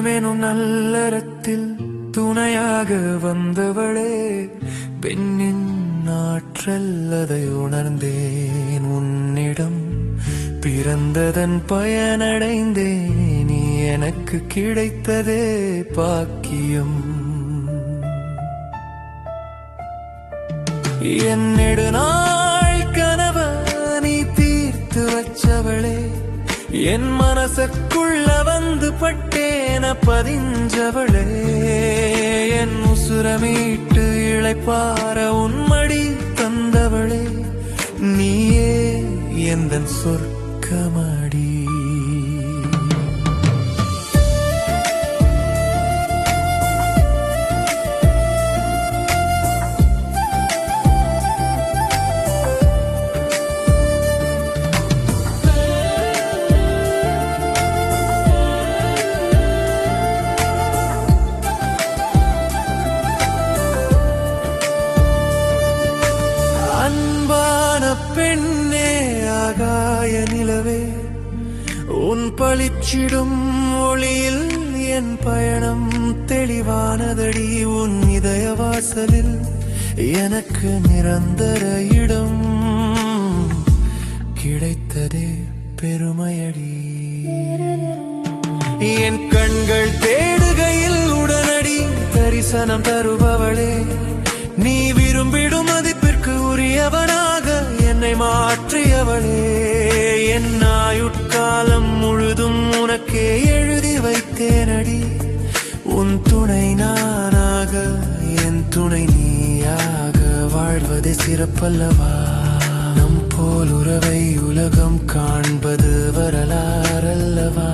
உள்ளமெனும் நல்லறத்தில் துணையாக வந்தவளே, பெண்ணின் ஆற்றல் அதை உணர்ந்தேன் உன்னிடம் பிறந்ததன் பயனடைந்தேன். நீ எனக்கு கிடைத்ததே பாக்கியம். என் நெடுநாள் கனவு நீ தீர்த்து வச்சவளே, என் மனசுக்குள்ள வந்து பட்டேன பதிஞ்சவளே, என் உசுரமீட்டு இளைப்பார உன்மடி தந்தவளே, நீயே எந்தன் சொர்க்கமடி. அன்பான பெண்ணே, ஆகாய நிலவே, உன் பளிச்சிடும் ஒளியில் என் பயணம் தெளிவானதடி. உன் இதய வாசலில் எனக்கு நிரந்தர இடம் கிடைத்ததே பெருமையடி. என் கண்கள் தேடுகையில் உடனடி தரிசனம் தருபவளே, நீ விரும்பிடும் மதிப்பிற்கு உரியவனாக என்னை மாற்றியவளே, என் ஆயுட்காலம் முழுதும் உனக்கே எழுதி வைத்தேனடி. உன் துணை நானாக, என் துணை நீயாக வாழ்வதே சிறப்பல்லவா. நம் போல் உறவை உலகம் காண்பது வரலாறல்லவா.